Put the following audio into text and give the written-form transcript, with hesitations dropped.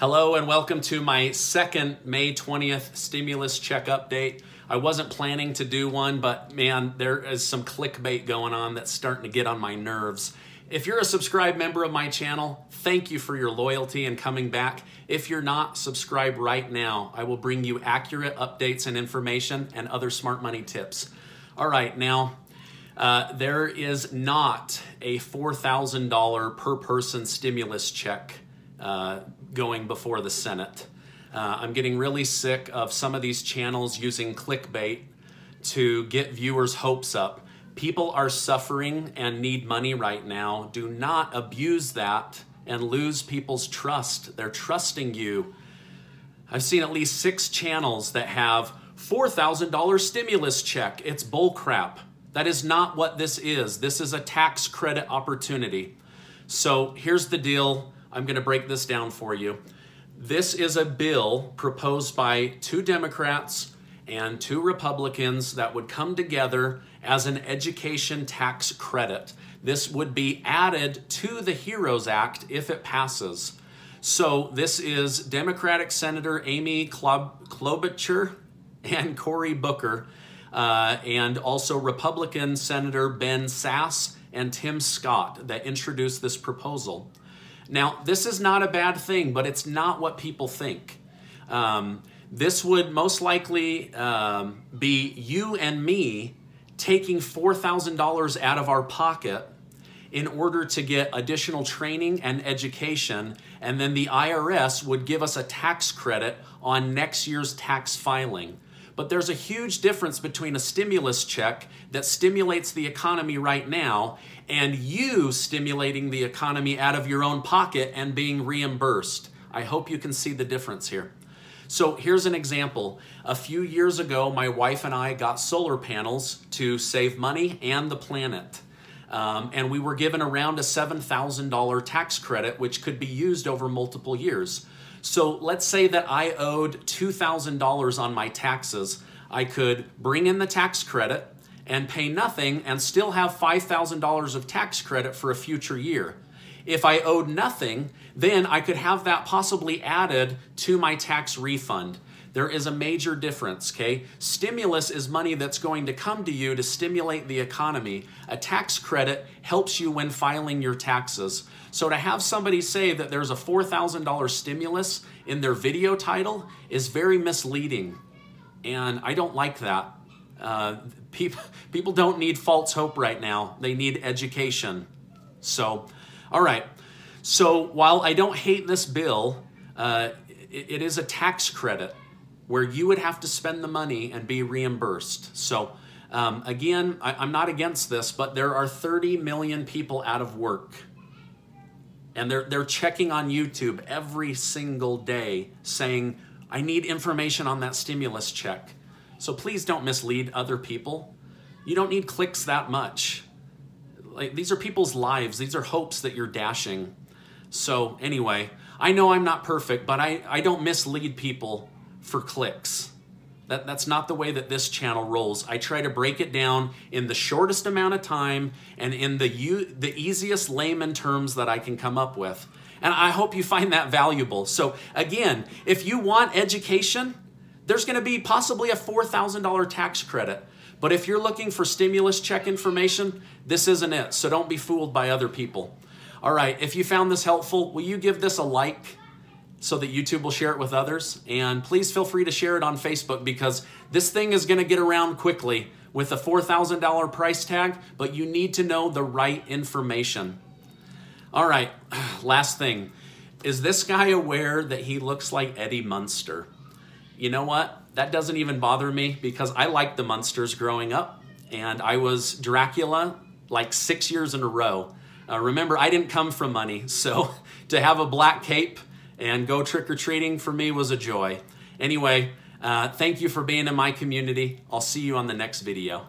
Hello and welcome to my second May 20th stimulus check update. I wasn't planning to do one, but man, there is some clickbait going on that's starting to get on my nerves. If you're a subscribed member of my channel, thank you for your loyalty and coming back. If you're not, subscribe right now. I will bring you accurate updates and information and other smart money tips. All right, now, there is not a $4,000 per person stimulus check going before the Senate. I'm getting really sick of some of these channels using clickbait to get viewers' hopes up. People are suffering and need money right now. Do not abuse that and lose people's trust. They're trusting you. I've seen at least 6 channels that have $4,000 stimulus check. It's bullcrap. That is not what this is. This is a tax credit opportunity. So here's the deal. I'm going to break this down for you. This is a bill proposed by 2 Democrats and 2 Republicans that would come together as an education tax credit. This would be added to the HEROES Act if it passes. So this is Democratic Senator Amy Klobuchar and Cory Booker, and also Republican Senator Ben Sasse and Tim Scott that introduced this proposal. Now, this is not a bad thing, but it's not what people think. This would most likely be you and me taking $4,000 out of our pocket in order to get additional training and education, and then the IRS would give us a tax credit on next year's tax filing. But there's a huge difference between a stimulus check that stimulates the economy right now and you stimulating the economy out of your own pocket and being reimbursed. I hope you can see the difference here. So here's an example. A few years ago, my wife and I got solar panels to save money and the planet. And we were given around a $7,000 tax credit, which could be used over multiple years. So let's say that I owed $2,000 on my taxes. I could bring in the tax credit and pay nothing and still have $5,000 of tax credit for a future year. If I owed nothing, then I could have that possibly added to my tax refund. There is a major difference, okay? Stimulus is money that's going to come to you to stimulate the economy. A tax credit helps you when filing your taxes. So to have somebody say that there's a $4,000 stimulus in their video title is very misleading. And I don't like that. People don't need false hope right now. They need education. So, all right. So while I don't hate this bill, it is a tax credit where you would have to spend the money and be reimbursed. So again, I'm not against this, but there are 30 million people out of work. And they're checking on YouTube every single day saying, I need information on that stimulus check. So please don't mislead other people. You don't need clicks that much. Like, these are people's lives. These are hopes that you're dashing. So anyway, I know I'm not perfect, but I don't mislead people for clicks. That's not the way that this channel rolls. I try to break it down in the shortest amount of time and in the easiest layman terms that I can come up with. And I hope you find that valuable. So again, if you want education, there's going to be possibly a $4,000 tax credit. But if you're looking for stimulus check information, this isn't it. So don't be fooled by other people. All right, if you found this helpful, will you give this a like so that YouTube will share it with others? And please feel free to share it on Facebook because this thing is going to get around quickly with a $4,000 price tag, but you need to know the right information. All right, last thing. Is this guy aware that he looks like Eddie Munster? You know what? That doesn't even bother me because I liked the Munsters growing up, and I was Dracula like 6 years in a row. Remember, I didn't come from money, so to have a black cape and go trick-or-treating for me was a joy. Anyway, thank you for being in my community. I'll see you on the next video.